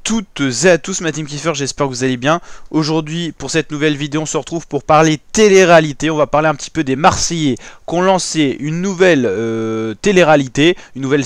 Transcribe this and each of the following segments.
toutes et à tous, ma team Kiffer, j'espère que vous allez bien. Aujourd'hui, pour cette nouvelle vidéo, on se retrouve pour parler télé-réalité. On va parler un petit peu des Marseillais qui ont lancé une nouvelle télé-réalité, une nouvelle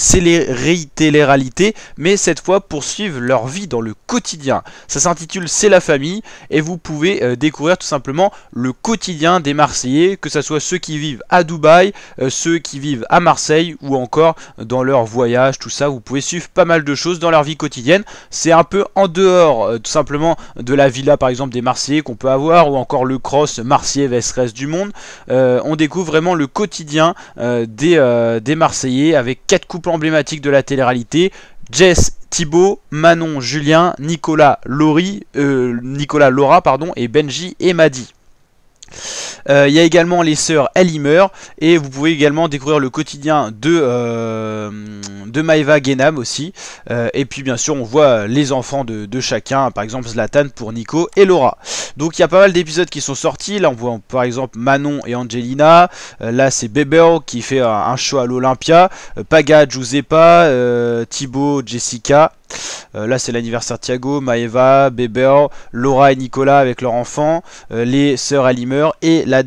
télé-réalité, mais cette fois pour suivre leur vie dans le quotidien. Ça s'intitule C'est la famille et vous pouvez découvrir tout simplement le quotidien des Marseillais, que ce soit ceux qui vivent à Dubaï, ceux qui vivent à Marseille ou encore dans leur voyage, tout ça. Vous pouvez suivre pas mal de choses dans leur vie quotidienne. C'est un peu en dehors tout simplement de la villa par exemple des Marseillais qu'on peut avoir, ou encore le cross Marseillais vs reste du monde. On découvre vraiment le quotidien des Marseillais avec 4 couples emblématiques de la télé-réalité: Jess, Thibaut, Manon, Julien, Nicolas, Laura et Benji et Madi. Il y a également les sœurs Elimer, et vous pouvez également découvrir le quotidien de Maeva Guénam aussi. Et puis bien sûr on voit les enfants de chacun, par exemple Zlatan pour Nico et Laura. Donc il y a pas mal d'épisodes qui sont sortis. Là on voit par exemple Manon et Angelina. Là c'est Bébert qui fait un show à l'Olympia. Paga, Giuseppa, Thibaut, Jessica. Là c'est l'anniversaire de Thiago, Maeva, Bébert, Laura et Nicolas avec leur enfant, les sœurs Alimer et le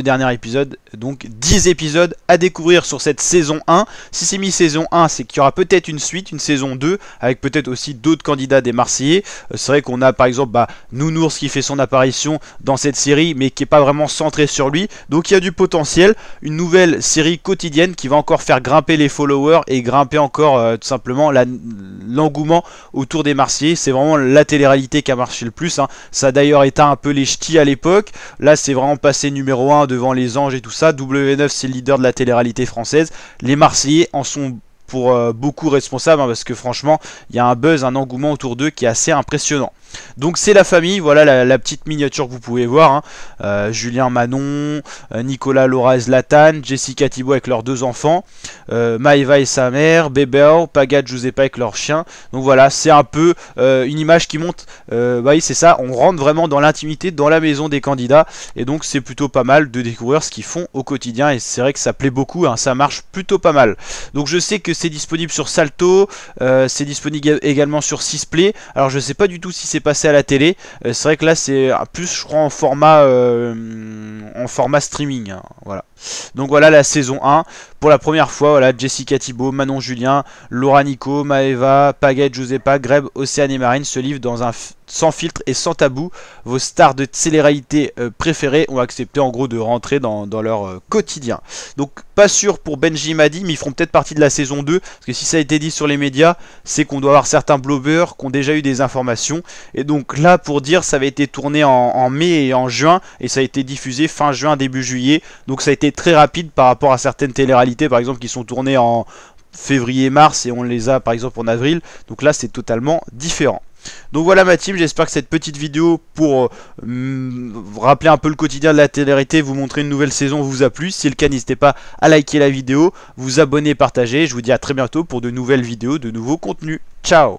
dernier épisode. Donc 10 épisodes à découvrir sur cette saison 1. Si c'est mi-saison 1, c'est qu'il y aura peut-être une suite, une saison 2, avec peut-être aussi d'autres candidats des Marseillais. C'est vrai qu'on a par exemple Nounours qui fait son apparition dans cette série, mais qui n'est pas vraiment centré sur lui. Donc il y a du potentiel, une nouvelle série quotidienne qui va encore faire grimper les followers et grimper encore tout simplement l'engouement autour des Marseillais. C'est vraiment la télé-réalité qui a marché le plus, hein. Ça a d'ailleurs éteint un peu les ch'tis à l'époque. Là c'est vraiment passé numéro 1 devant les Anges et tout ça. W9 c'est le leader de la télé-réalité française. Les Marseillais en sont pour beaucoup responsables, hein, parce que franchement il y a un buzz, un engouement autour d'eux qui est assez impressionnant. Donc c'est la famille, voilà la petite miniature que vous pouvez voir, hein. Julien, Manon, Nicolas, Laura et Zlatan, Jessica, Thibaut avec leurs 2 enfants, Maeva et sa mère, Bébert, Paga, Giuseppa avec leur chien. Donc voilà, c'est un peu une image qui montre, oui c'est ça, on rentre vraiment dans l'intimité, dans la maison des candidats, et donc c'est plutôt pas mal de découvrir ce qu'ils font au quotidien, et c'est vrai que ça plaît beaucoup, hein, ça marche plutôt pas mal. Donc je sais que c'est disponible sur Salto, c'est disponible également sur Sisplay. Alors je sais pas du tout si c'est passé à la télé, c'est vrai que là c'est plus je crois en format streaming, hein, voilà. Donc voilà la saison 1, pour la première fois, voilà, Jessica, Thibaut, Manon, Julien, Laura, Nico, Maeva, Paga, Giuseppa, Greb, Océane et Marine se livrent dans un sans filtre et sans tabou. Vos stars de télé-réalité préférées ont accepté en gros de rentrer dans leur quotidien. Donc pas sûr pour Benji et Madi, mais ils feront peut-être partie de la saison 2, parce que si ça a été dit sur les médias, c'est qu'on doit avoir certains blogueurs qui ont déjà eu des informations. Et donc là pour dire, ça avait été tourné en mai et en juin, et ça a été diffusé fin juin, début juillet. Donc ça a été très rapide par rapport à certaines télé-réalités par exemple qui sont tournées en février-mars et on les a par exemple en avril. Donc là c'est totalement différent. Donc voilà ma team, j'espère que cette petite vidéo pour rappeler un peu le quotidien de la télé-réalité, vous montrer une nouvelle saison vous a plu. Si c'est le cas, n'hésitez pas à liker la vidéo, vous abonner, partager. Je vous dis à très bientôt pour de nouvelles vidéos, de nouveaux contenus. Ciao!